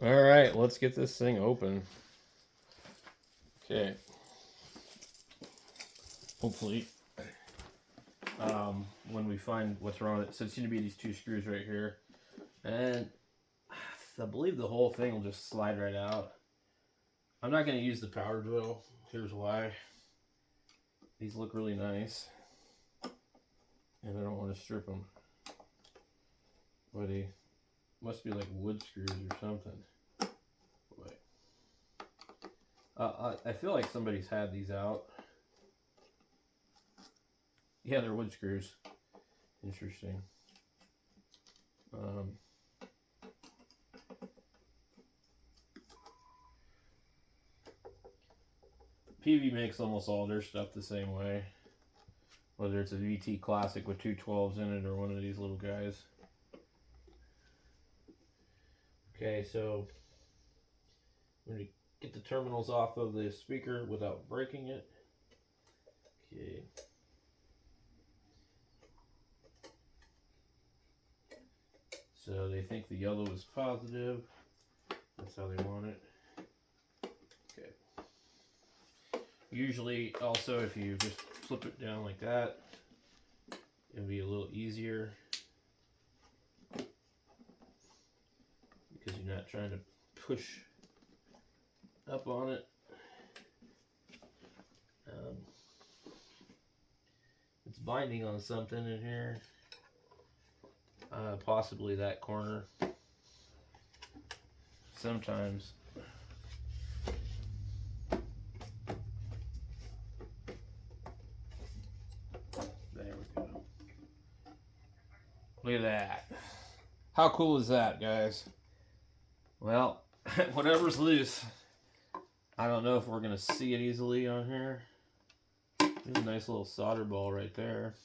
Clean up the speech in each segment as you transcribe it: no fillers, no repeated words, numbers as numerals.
All right, let's get this thing open. Okay. Hopefully, when we find what's wrong with it, so it seems to be these two screws right here, and I believe the whole thing will just slide right out. I'm not going to use the power drill. Here's why. These look really nice, and I don't want to strip them. But they must be like wood screws or something. Wait. I feel like somebody's had these out. Yeah, they're wood screws. Interesting. Peavey makes almost all their stuff the same way. Whether it's a VT Classic with two 12s in it or one of these little guys. Okay, so I'm going to get the terminals off of the speaker without breaking it. Okay. So they think the yellow is positive. That's how they want it. Okay. Usually, also, if you just flip it down like that, it'll be a little easier because you're not trying to push up on it. It's binding on something in here. Possibly that corner. Sometimes. There we go. Look at that. How cool is that, guys? Well, whatever's loose. I don't know if we're going to see it easily on here. There's a nice little solder ball right there.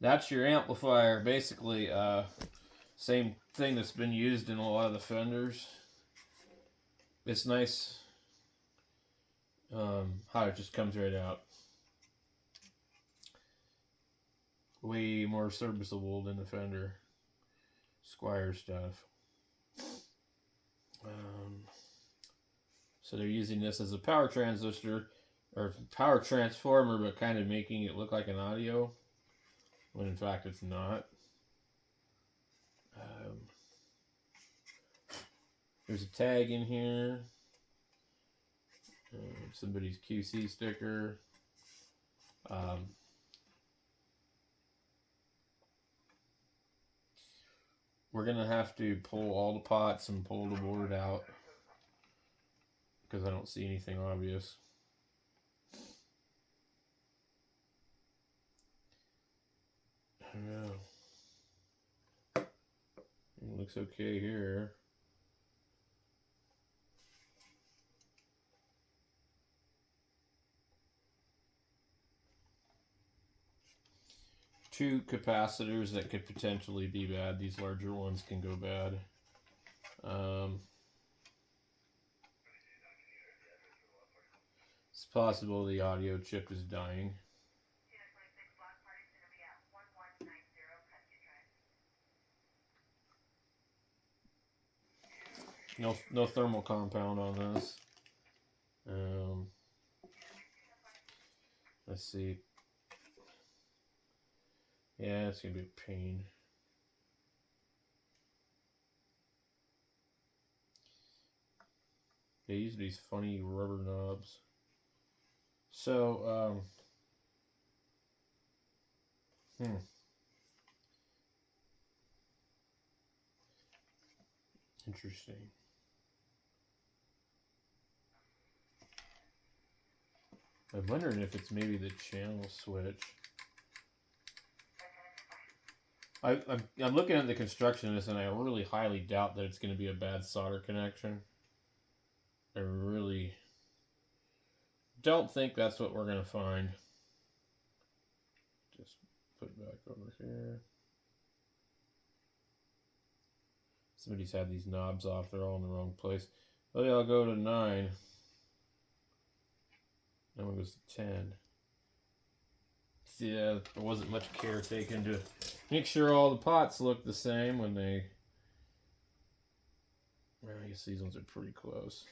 That's your amplifier, basically. Same thing that's been used in a lot of the Fenders. It's nice how it just comes right out. Way more serviceable than the Fender Squire stuff. So they're using this as a power transistor or power transformer, but kind of making it look like an audio, when in fact it's not. There's a tag in here. Somebody's QC sticker. We're going to have to pull all the pots and pull the board out because I don't see anything obvious. I don't know. It looks okay here. Two capacitors that could potentially be bad. These larger ones can go bad. It's possible the audio chip is dying. No thermal compound on this. Let's see. Yeah, it's gonna be a pain. They use these funny rubber knobs. So, interesting. I'm wondering if it's maybe the channel switch. I'm looking at the construction of this, and I really highly doubt that it's going to be a bad solder connection. I really don't think that's what we're going to find. Just put it back over here. Somebody's had these knobs off. They're all in the wrong place. But I'll go to 9. That one goes to 10. yeah, there wasn't much care taken to make sure all the pots look the same when they. Well, I guess these ones are pretty close.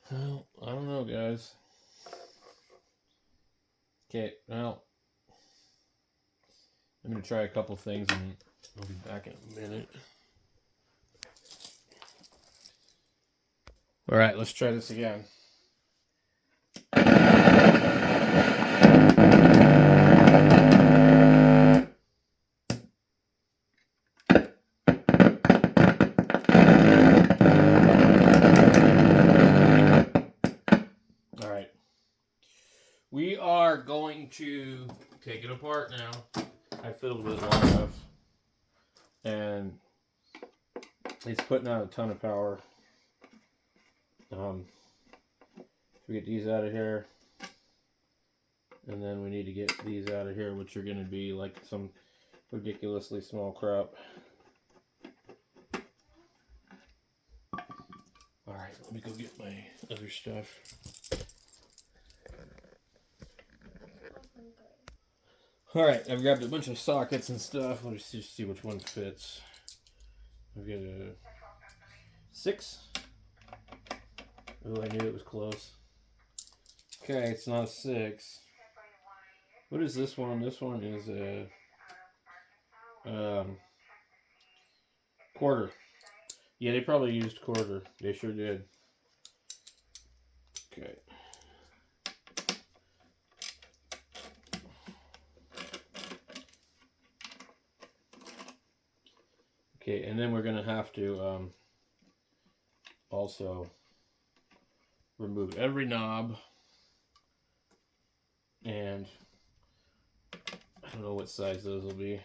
Well, I don't know, guys. Okay, well, I'm going to try a couple things and I'll be back in a minute. All right, let's try this again. All right. We are going to take it apart now. I fiddled with it long enough. And it's putting out a ton of power. We get these out of here. And then we need to get these out of here, which are going to be like some ridiculously small crap. Alright, let me go get my other stuff. Alright, I've grabbed a bunch of sockets and stuff. Let's just see which one fits. I've got a 6. Oh, I knew it was close. Okay, it's not a 6. What is this one? This one is a quarter. Yeah, they probably used quarter. They sure did. Okay. Okay, and then we're going to have to also remove every knob, and I don't know what size those will be.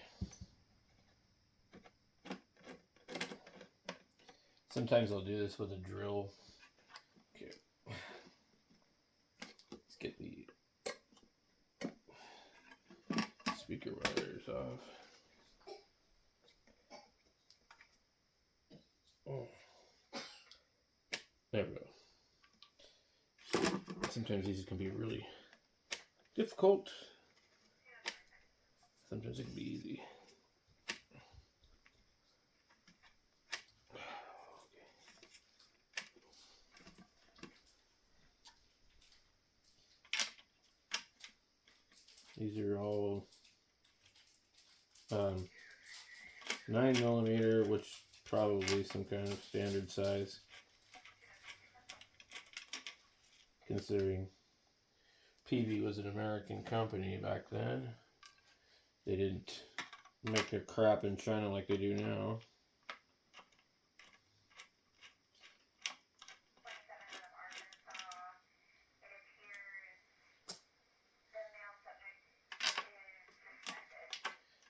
Sometimes I'll do this with a drill. Okay. Let's get the speaker wires off. Oh. There we go. Sometimes these can be really difficult. Sometimes it can be easy. These are all 9mm, which probably some kind of standard size, considering Peavey was an American company back then. They didn't make their crap in China like they do now.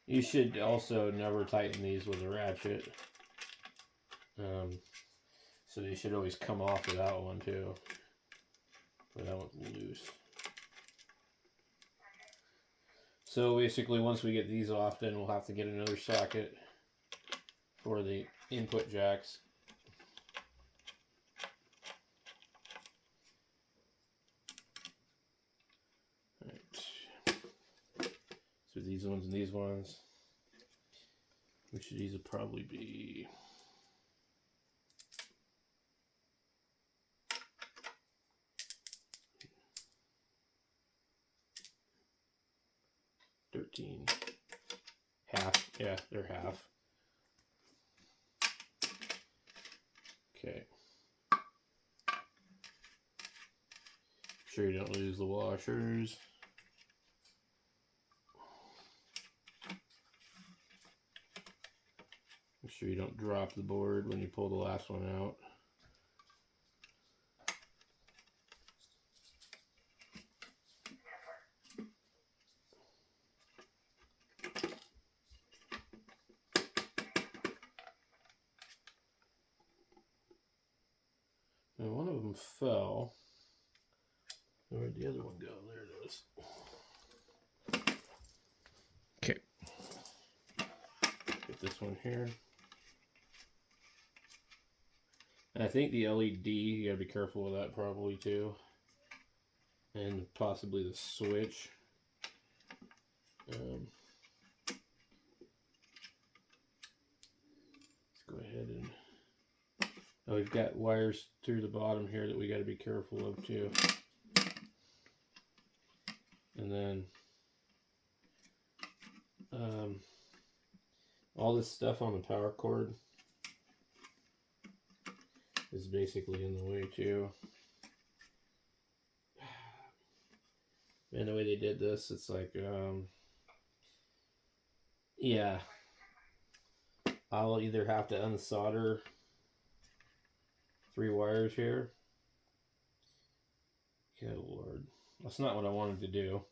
You should also never tighten these with a ratchet. So they should always come off of that one too. But that one's loose. So basically once we get these off, then we'll have to get another socket for the input jacks. Right. So these ones and these ones, which these will probably be 13. Half. Yeah, they're half. Okay. Make sure you don't lose the washers. Make sure you don't drop the board when you pull the last one out. And one of them fell. Where'd the other one go? There it is. Okay. Get this one here. And I think the LED, you gotta be careful with that probably too. And possibly the switch. Let's go ahead and... Oh, we've got wires through the bottom here that we got to be careful of too. And then all this stuff on the power cord is basically in the way too. And the way they did this, it's like, yeah, I'll either have to unsolder 3 wires here. Good Lord. That's not what I wanted to do.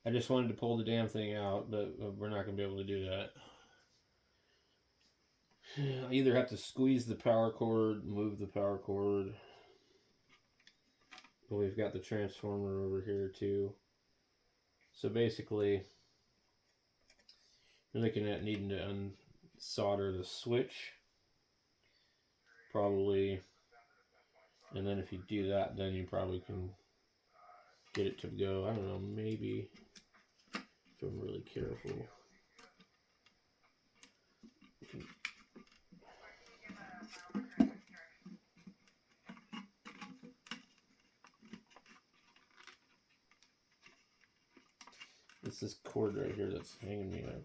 I just wanted to pull the damn thing out, but we're not going to be able to do that. I either have to squeeze the power cord, move the power cord. But we've got the transformer over here too. So basically, you're looking at needing to unsolder the switch. Probably. And then if you do that, then you probably can get it to go. I don't know, maybe if I'm really careful. It's this cord right here that's hanging me up.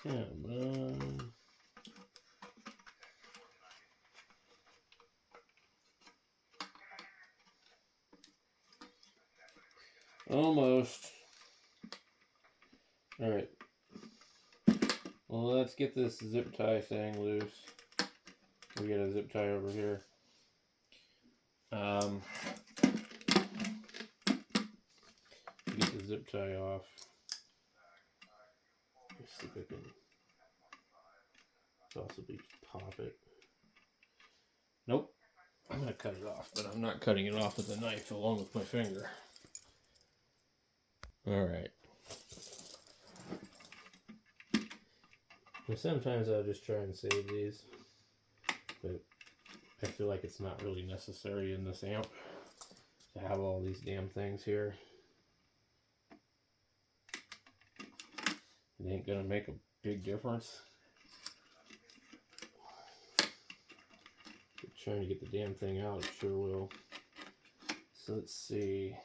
Come on. Almost. Alright. Well, let's get this zip tie thing loose. We got a zip tie over here. Get the zip tie off. Let's see if I can possibly pop it. Nope. I'm going to cut it off, but I'm not cutting it off with a knife along with my finger. Alright. And sometimes I'll just try and save these, but I feel like it's not really necessary in this amp to have all these damn things here. It ain't gonna make a big difference. But trying to get the damn thing out, it sure will. So let's see.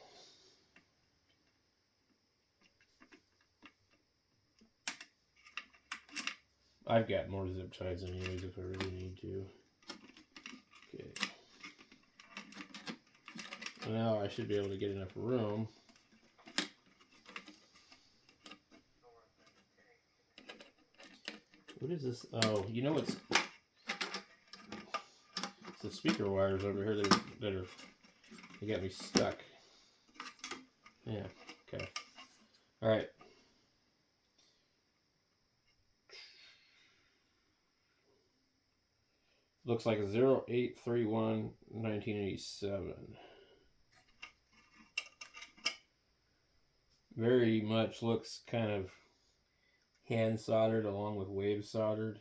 I've got more zip ties anyways if I really need to. Okay. Now I should be able to get enough room. What is this? Oh, you know what's... It's the speaker wires over here that are... They got me stuck. Yeah, okay. Alright. Looks like a 0831 1987. Very much looks kind of hand soldered along with wave soldered.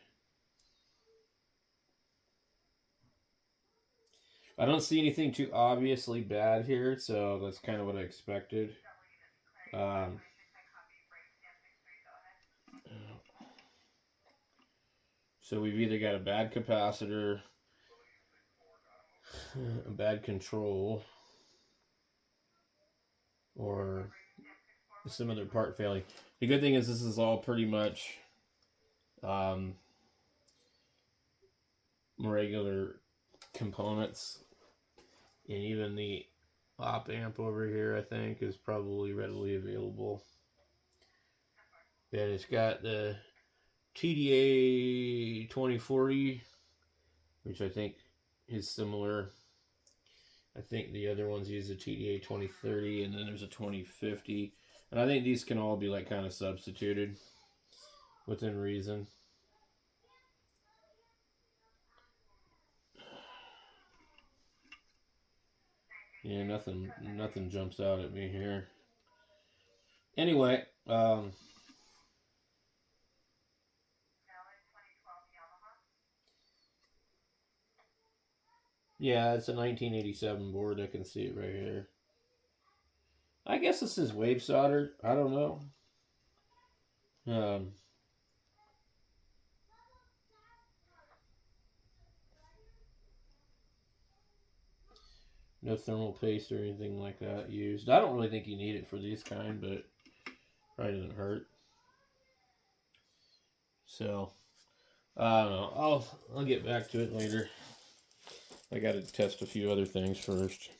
I don't see anything too obviously bad here, so that's kind of what I expected. So we've either got a bad capacitor, a bad control, or some other part failing. The good thing is this is all pretty much regular components, and even the op amp over here I think is probably readily available. And it's got the TDA 2040, which I think is similar. I think the other ones use a TDA 2030, and then there's a 2050. And I think these can all be like kind of substituted within reason. Yeah, nothing jumps out at me here. Anyway, yeah, it's a 1987 board. I can see it right here. I guess this is wave solder. I don't know. No thermal paste or anything like that used. I don't really think you need it for these kind, but probably doesn't hurt. So, I don't know. I'll get back to it later. I got to test a few other things first.